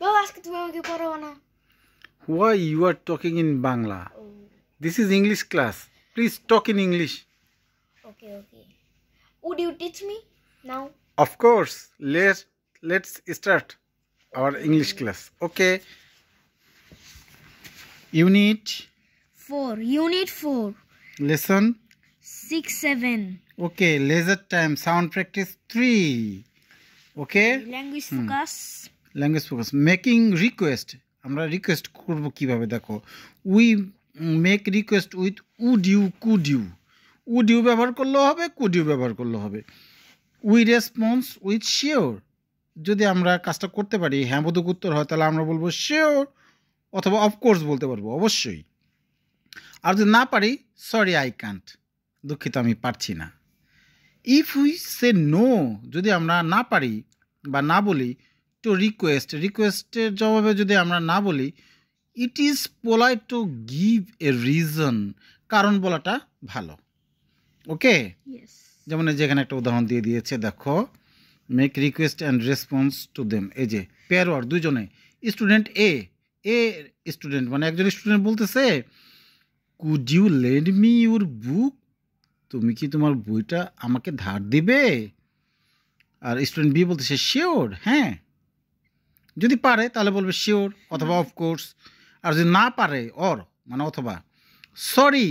বাবা আজকে তুমি আমাকে পড়াবো না। Why you are talking in Bangla? This is English class. Please talk in English. Okay. Would you teach me now? Of course. Let's start our English class. Okay. Unit 4. lesson. 6, 7. Okay. Leisure time. Sound practice 3. Okay. Language focus. Language focus making request. আমরা request করব কিভাবে দেখো, we make request with could you ব্যবহার করলেও হবে, could you ব্যবহার করলেও হবে। We response with sure. যদি আমরা কাজটা করতে পারি, হ্যাঁ বোধক উত্তর হয়, তাহলে আমরা বলবো শিওর, অথবা অফকোর্স বলতে পারবো, অবশ্যই। আর যদি না পারি, সরি আই কান্ট, দুঃখিত আমি পারছি না। ইফ উই সে নো, যদি আমরা না পারি বা না বলি, টু রিকোয়েস্টের জবাবে যদি আমরা না বলি, it is polite to give a reason, কারণ বলাটা ভালো। ওকে, যেমন এই যেখানে একটা উদাহরণ দিয়ে দিয়েছে, দেখো, make request and response to them. এই যে পেয়ার ওয়ার্ড, দুজনে। স্টুডেন্ট এ স্টুডেন্ট মানে একজন স্টুডেন্ট বলতেছে, could you lend me your book, তুমি কি তোমার বইটা আমাকে ধার দিবে? আর স্টুডেন্ট বি বলতেছে শিওর, হ্যাঁ। যদি পারে তাহলে বলবে শিওর অথবা অফকোর্স। আর যদি না পারে, অর মানে অথবা, sorry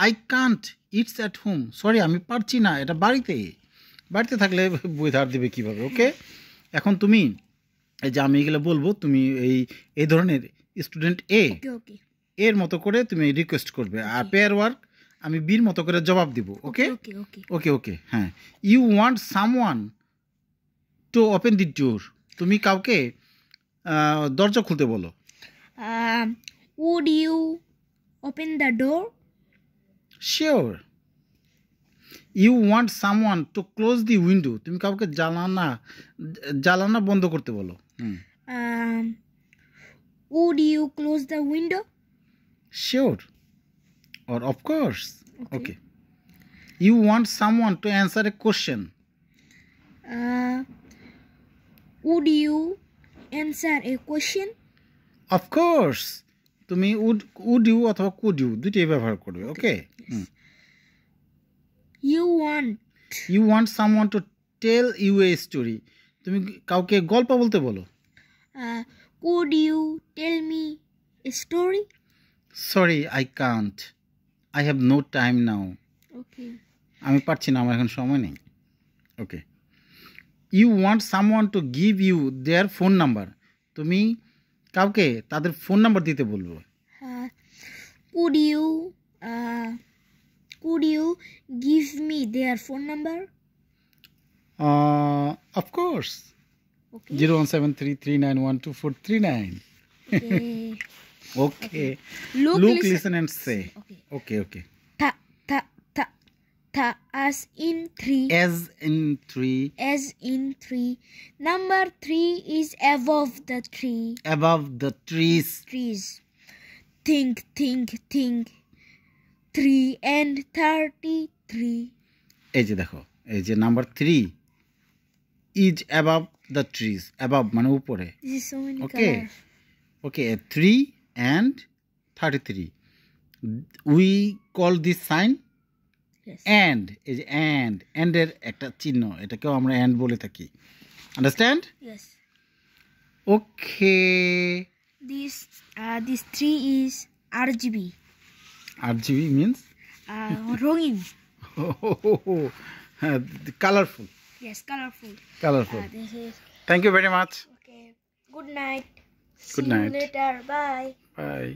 I can't, it's at home, sorry আমি পারছি না, এটা বাড়িতে থাকলে বই ধার দিবে কীভাবে? ওকে, এখন তুমি এই যে আমি এগুলো বলবো, তুমি এই ধরনের স্টুডেন্ট এর মতো করে তুমি রিকোয়েস্ট করবে, আর পেয়ার ওয়ার্ক আমি বির মতো করে জবাব দিব। ওকে, হ্যাঁ। You want someone to open the door, তুমি কাউকে দরজা খুলতে বলো। Would you open the door? Sure. You want someone to close the window, তুমি কাউকে জ্বালানা বন্ধ করতে বলো। Would you close the window? Sure or of course. Okay. You want someone to answer a question. Would you answer a question? Of course. তুমি would you অথবা could you দুটোই ব্যবহার করবে। ওকে, You want someone to tell you a story, তুমি কাউকে গল্প বলতে বলো। Could you tell me a story? Sorry, I can't. I have no time now. Okay. আমি পারছি না, আমার এখন সময় নেই। ওকে। You want someone to give you their phone number, তুমি কাউকে তাদের ফোন নাম্বার দিতে বলবো। Could you give me their phone number? Of course. Okay. 01733912439. Okay. Look, listen and say. Okay. As in three. As in three. Number 3 is above the tree. Above the trees. Think. 3 and 33. এই যে দেখো, এই যে number 3 is above the trees. Above মানে উপরে। This is so many Okay. colors. Okay, 3 and 33. We call this sign and. এই যে and এর একটা চিহ্ন, এটাকেও আমরা and বলে থাকি। Understand? Yes. Okay. This 3 is RGB. RGB means Rongin. Colorful. Yes, colorful. This is. Thank you very much. Okay. Good night. Good See night. you later. Bye. Bye.